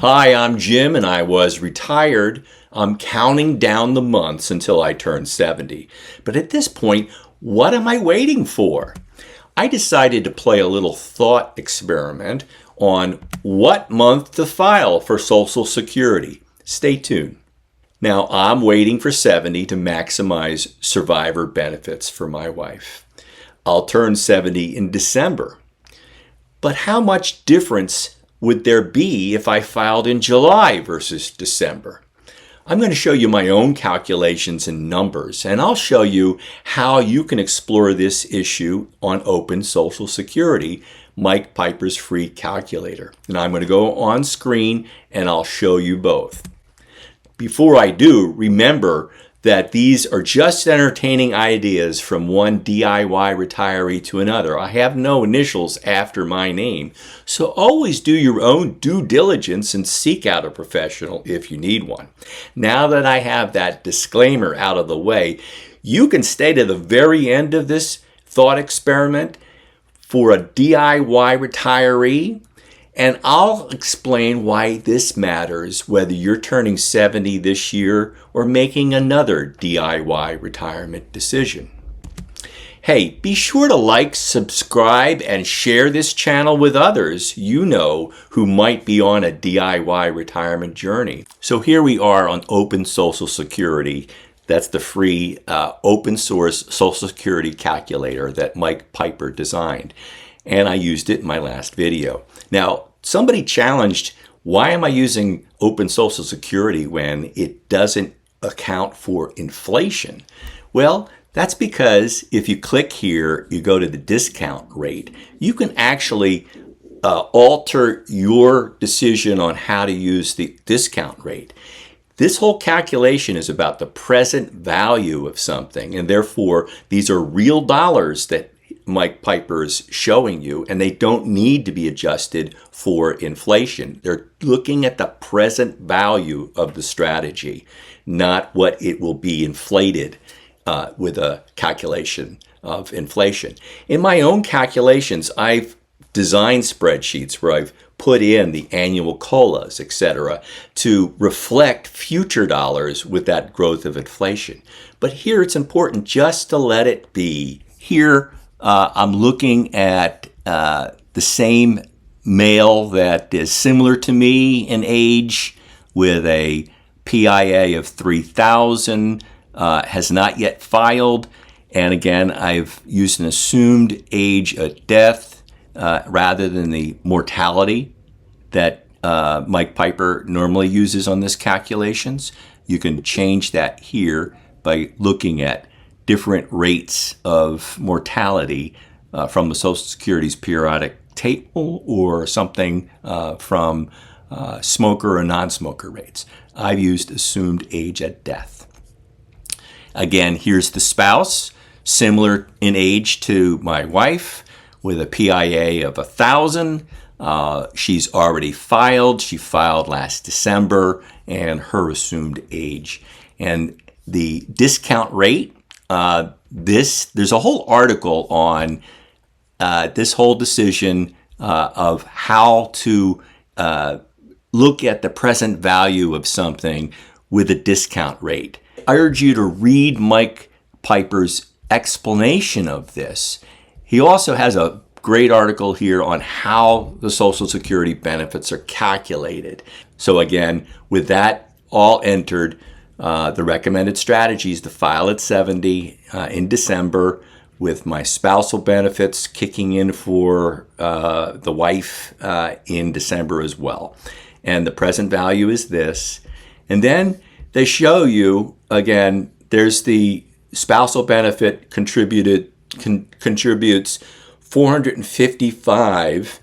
Hi, I'm Jim and I was retired. I'm counting down the months until I turn 70. But at this point, what am I waiting for? I decided to play a little thought experiment on what month to file for Social Security. Stay tuned. Now, I'm waiting for 70 to maximize survivor benefits for my wife. I'll turn 70 in December. But how much difference would there be if I filed in July versus December? I'm going to show you my own calculations and numbers, and I'll show you how you can explore this issue on Open Social Security, Mike Piper's free calculator. And I'm going to go on screen and I'll show you both. Before I do, remember that these are just entertaining ideas from one DIY retiree to another. I have no initials after my name, so always do your own due diligence and seek out a professional if you need one. Now that I have that disclaimer out of the way, you can stay to the very end of this thought experiment for a DIY retiree, and I'll explain why this matters whether you're turning 70 this year or making another DIY retirement decision. Hey, be sure to like, subscribe, and share this channel with others you know who might be on a DIY retirement journey. So here we are on Open Social Security. That's the free open source Social Security calculator that Mike Piper designed. And I used it in my last video. Now, somebody challenged, why am I using Open Social Security when it doesn't account for inflation? Well, that's because if you click here, you go to the discount rate, you can actually alter your decision on how to use the discount rate. This whole calculation is about the present value of something, and therefore these are real dollars that Mike Piper is showing you, and they don't need to be adjusted for inflation. They're looking at the present value of the strategy, not what it will be inflated with a calculation of inflation. In my own calculations, I've designed spreadsheets where I've put in the annual COLAs, etc., to reflect future dollars with that growth of inflation. But here it's important just to let it be. Here, I'm looking at the same male that is similar to me in age with a PIA of 3,000, has not yet filed. And again, I've used an assumed age of death rather than the mortality that Mike Piper normally uses on this calculations. You can change that here by looking at different rates of mortality from the Social Security's periodic table or something from smoker or non-smoker rates. I've used assumed age at death. Again, here's the spouse, similar in age to my wife with a PIA of 1,000. She's already filed. She filed last December, and her assumed age. And the discount rate, there's a whole article on this whole decision of how to look at the present value of something with a discount rate. I urge you to read Mike Piper's explanation of this. He also has a great article here on how the Social Security benefits are calculated. So again, with that all entered, the recommended strategy is to file at 70 in December, with my spousal benefits kicking in for the wife in December as well. And the present value is this. And then they show you, again, there's the spousal benefit contributes $455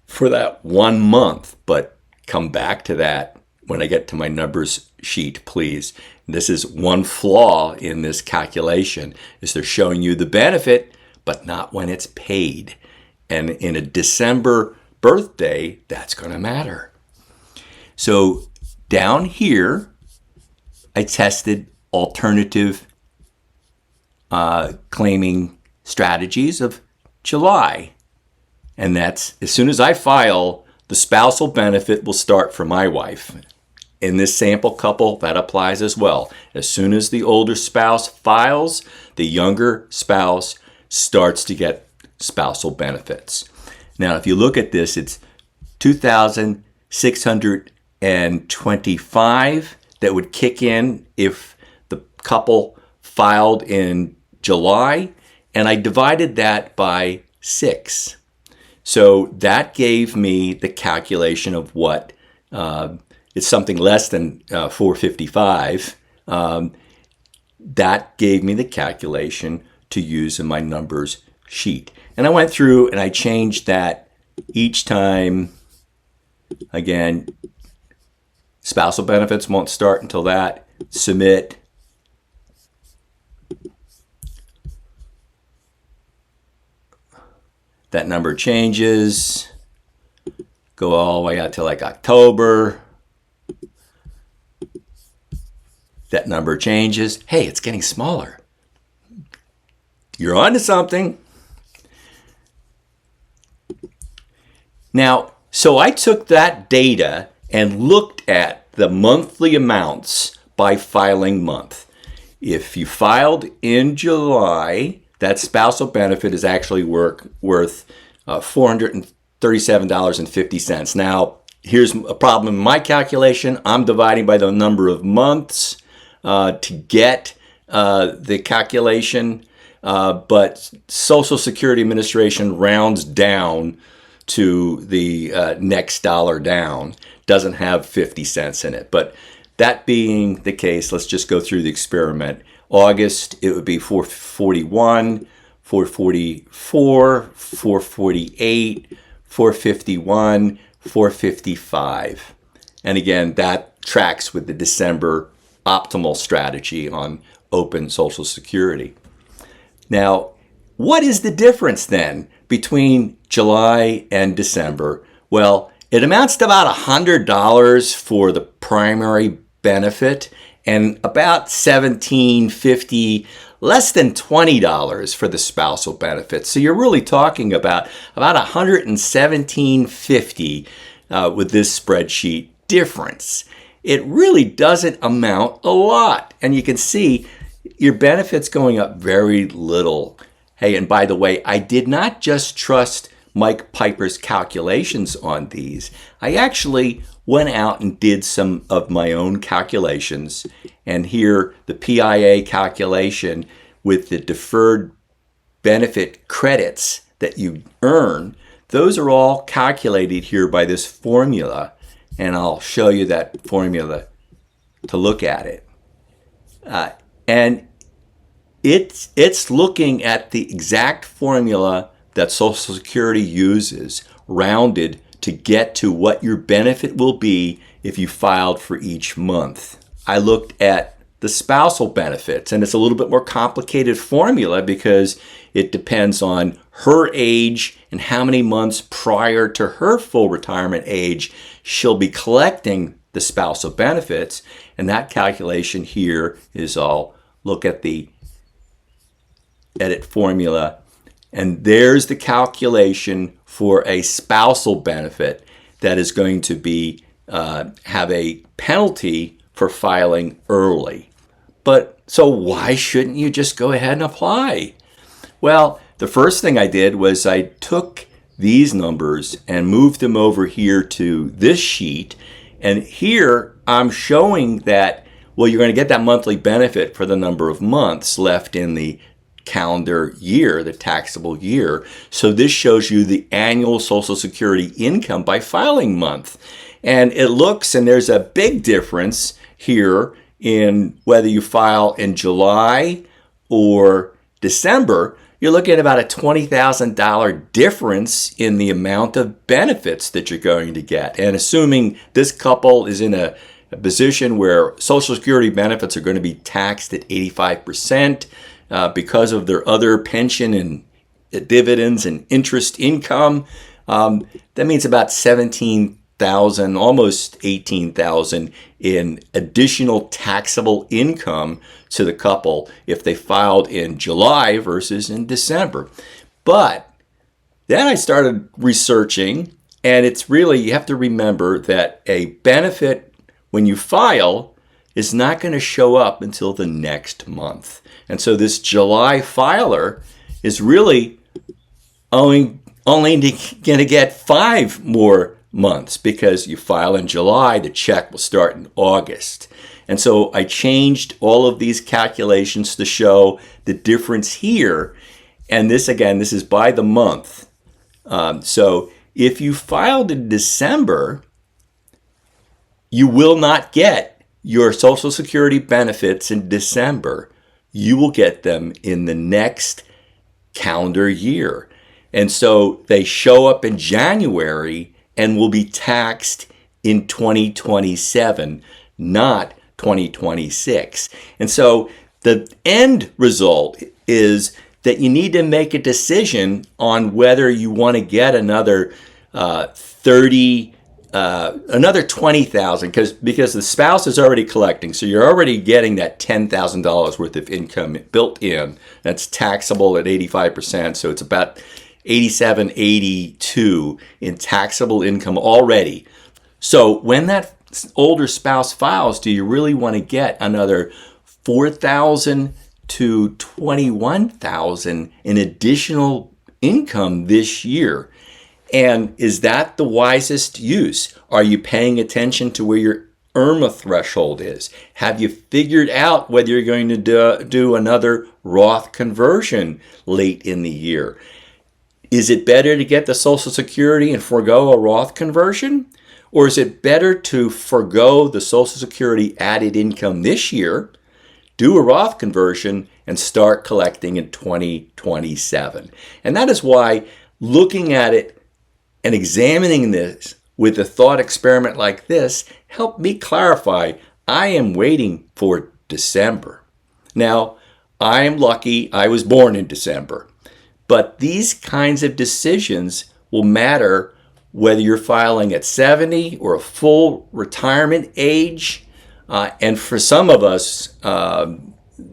for that 1 month, but come back to that when I get to my numbers sheet, please. This is one flaw in this calculation, is they're showing you the benefit, but not when it's paid. And in a December birthday, that's going to matter. So down here, I tested alternative claiming strategies of July. And that's as soon as I file The spousal benefit will start for my wife. In this sample couple, that applies as well. As soon as the older spouse files, the younger spouse starts to get spousal benefits. Now, if you look at this, it's $2,625 that would kick in if the couple filed in July, and I divided that by 6. So that gave me the calculation of what it's something less than $455. That gave me the calculation to use in my numbers sheet. And I went through and I changed that each time. Again, spousal benefits won't start until that. Submit. That number changes. Go all the way out to like October. That number changes. Hey, it's getting smaller. You're on to something. Now, so I took that data and looked at the monthly amounts by filing month. If you filed in July, that spousal benefit is actually worth $437.50. Now, here's a problem in my calculation. I'm dividing by the number of months to get the calculation, but Social Security Administration rounds down to the next dollar down. Doesn't have 50 cents in it. But that being the case, let's just go through the experiment. August, it would be 441, 444, 448, 451, 455. And again, that tracks with the December optimal strategy on open Social Security. Now, what is the difference then between July and December? Well, it amounts to about $100 for the primary benefit and about $17.50, less than $20 for the spousal benefit. So you're really talking about $117.50 with this spreadsheet difference. It really doesn't amount a lot. And you can see your benefits going up very little. Hey, and by the way, I did not just trust Mike Piper's calculations on these. I actually went out and did some of my own calculations. And here, the PIA calculation with the deferred benefit credits that you earn, those are all calculated here by this formula. And I'll show you that formula to look at it. And it's looking at the exact formula that Social Security uses, rounded to get to what your benefit will be if you filed for each month. I looked at the spousal benefits, and it's a little bit more complicated formula because it depends on her age and how many months prior to her full retirement age she'll be collecting the spousal benefits. And that calculation here is I'll look at the edit formula, and there's the calculation for a spousal benefit that is going to be have a penalty for filing early. But so why shouldn't you just go ahead and apply? Well, the first thing I did was I took these numbers and moved them over here to this sheet. And here I'm showing that, well, you're going to get that monthly benefit for the number of months left in the calendar year, the taxable year. So this shows you the annual Social Security income by filing month. And it looks, and there's a big difference here in whether you file in July or December. You're looking at about a $20,000 difference in the amount of benefits that you're going to get. And assuming this couple is in a position where Social Security benefits are going to be taxed at 85%, because of their other pension and dividends and interest income, that means about $17,000, almost $18,000 in additional taxable income to the couple if they filed in July versus in December. But then I started researching And it's really, you have to remember that a benefit when you file is not going to show up until the next month. And so this July filer is really only going to get 5 more months, because you file in July, the check will start in August. And so I changed all of these calculations to show the difference here. And this, again, this is by the month. So if you filed in December, you will not get your Social Security benefits in December. You will get them in the next calendar year. And so they show up in January and will be taxed in 2027, not 2026. And so the end result is that you need to make a decision on whether you want to get another another $20,000, because the spouse is already collecting, so you're already getting that $10,000 worth of income built in. That's taxable at 85%, so it's about 87, 82 in taxable income already. So when that older spouse files, do you really want to get another $4,000 to $21,000 in additional income this year? And is that the wisest use? Are you paying attention to where your IRMAA threshold is? Have you figured out whether you're going to do another Roth conversion late in the year? Is it better to get the Social Security and forego a Roth conversion? Or is it better to forego the Social Security added income this year, do a Roth conversion, and start collecting in 2027? And that is why looking at it and examining this with a thought experiment like this helped me clarify I am waiting for December. Now, I am lucky I was born in December. But these kinds of decisions will matter whether you're filing at 70 or a full retirement age. And for some of us,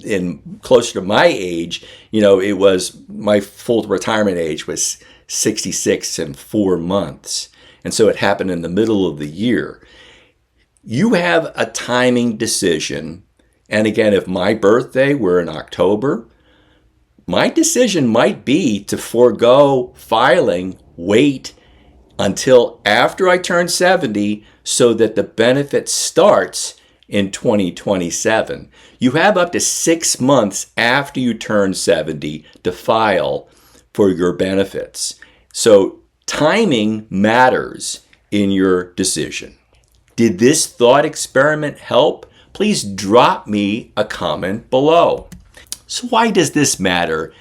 in closer to my age, it was my full retirement age was 66 and 4 months. And so it happened in the middle of the year. You have a timing decision. And again, if my birthday were in October, my decision might be to forego filing, wait until after I turn 70 so that the benefit starts in 2027. You have up to 6 months after you turn 70 to file for your benefits. So timing matters in your decision. Did this thought experiment help? Please drop me a comment below. So why does this matter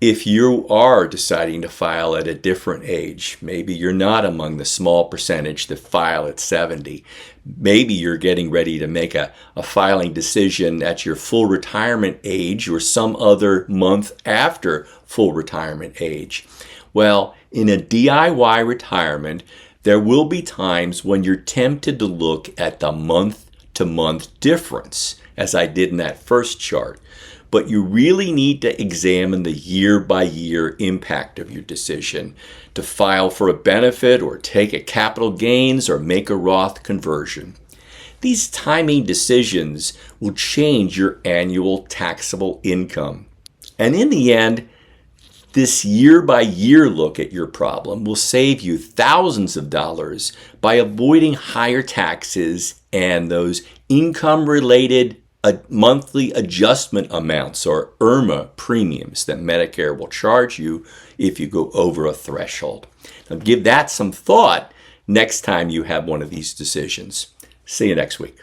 if you are deciding to file at a different age? Maybe you're not among the small percentage that file at 70. Maybe you're getting ready to make a filing decision at your full retirement age or some other month after full retirement age. Well, in a DIY retirement, there will be times when you're tempted to look at the month-to-month difference, as I did in that first chart. But you really need to examine the year-by-year impact of your decision to file for a benefit or take a capital gains or make a Roth conversion. These timing decisions will change your annual taxable income. And in the end, this year-by-year look at your problem will save you thousands of dollars by avoiding higher taxes and those income-related monthly adjustment amounts, or IRMAA premiums, that Medicare will charge you if you go over a threshold. Now give that some thought next time you have one of these decisions. See you next week.